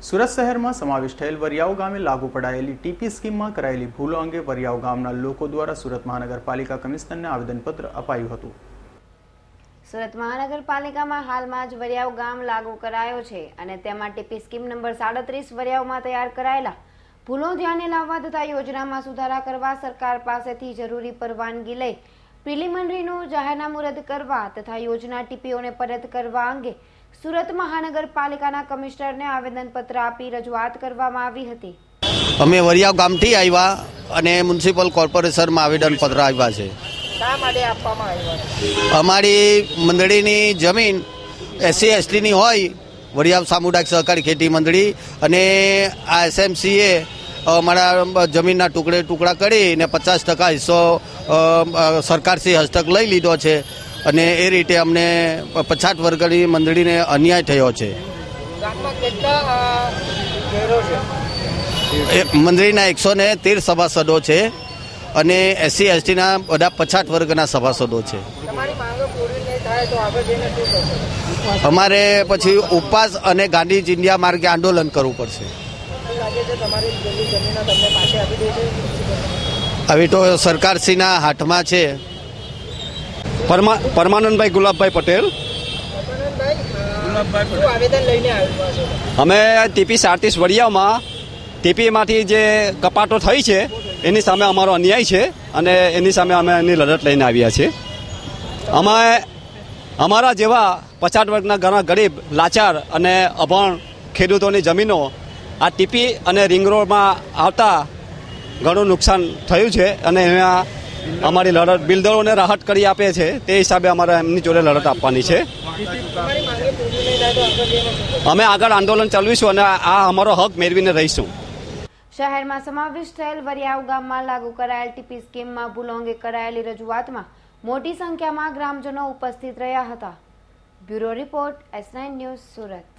સુરત શહેરમાં સમાવિષ્ટ થયેલ વરિયાવ ગામે લાગુ પડાયેલી ટીપી સ્કીમમાં કરાયેલી ભૂલો અંગે વરિયાવ ગામના લોકો દ્વારા સુરત મહાનગરપાલિકા કમિશનરને આવેદનપત્ર અપાયું હતું। સુરત મહાનગરપાલિકામાં હાલમાં જ વરિયાવ ગામ લાગુ કરાયો છે અને તેમાં ટીપી સ્કીમ નંબર 37 વરિયાવમાં તૈયાર કરાયેલા ભૂલો ધ્યાને લાવવા તથા યોજનામાં સુધારા કરવા સરકાર પાસેથી જરૂરી પરવાનગી લઈ પ્રિલિમિનરીનું જાહેરનામું રદ કરવા તથા યોજના ટીપીઓને પરત કરવા અંગે સુરત મહાનગરપાલિકાના કમિશનરને આવેદનપત્ર આપી રજૂઆત કરવામાં આવી હતી। અમે વરિયાવ ગામથી આવ્યા અને મ્યુનિસિપલ કોર્પોરેશનમાં આવેદનપત્ર આવ્યા છે। શા માટે આપવામાં આવ્યા? અમારી મંડળીની જમીન SC ST ની હોય, વરિયાવ સામુદાયિક સહકારી ખેતી મંડળી, અને આ SMCએ અમારા જમીનના ટુકડા કરીને 50% હિસ્સો સરકારશ્રી હસ્તક લઈ લીધો છે અને એ રીતે અમને 50 વર્ગની મંડળીને અન્યાય થયો છે। ગામમાં કેટલા ઘરો છે? મંડળીના 113 સભાસદો છે અને SC ST ના બધા 50 વર્ગના સભાસદો છે। તમારી માંગો પૂરી નહીં થાય તો આગળ જઈને શું કરશો? અમારે પછી ઉપવાસ અને ગાંધી ચિંધ્યા માર્ગે આંદોલન કરવું પડશે। લાગે છે તમારી જમીન તમને પાછી આપી દેશે? હવે તો સરકારશ્રીના હાથમાં છે। પરમાનંદભાઈ ગુલાબભાઈ પટેલ। શું આવેદન લઈને આવ્યા છો? અમે ટીપી 37 વરિયાવમાં ટીપીમાંથી જે કપાટો થઈ છે એની સામે અમારો અન્યાય છે અને એની સામે અમે એની લડત લઈને આવ્યા છીએ। અમે અમારા જેવા 50 વર્ગના ઘણા ગરીબ, લાચાર અને અભણ ખેડૂતોની જમીનો આ ટીપી અને રિંગ રોડમાં આવતા ઘણું નુકસાન થયું છે અને એમાં અમારી લડત બિલ્ડરોને રાહત કરી આપે છે તે હિસાબે અમારે એમની જોડે લડત આપવાની છે। અમે આગળ આંદોલન ચલાવીશું અને આ અમારો હક મેળવીને રહીશું। શહેરમાં સમાવિષ્ટ થયેલ વરિયાવ ગામમાં લાગુ કરાયેલ ટીપી સ્કીમમાં ભૂલો અંગે કરાયેલી રજૂઆતમાં મોટી સંખ્યામાં ગ્રામજનો ઉપસ્થિત રહ્યા હતા। Bureau report S9 news Surat.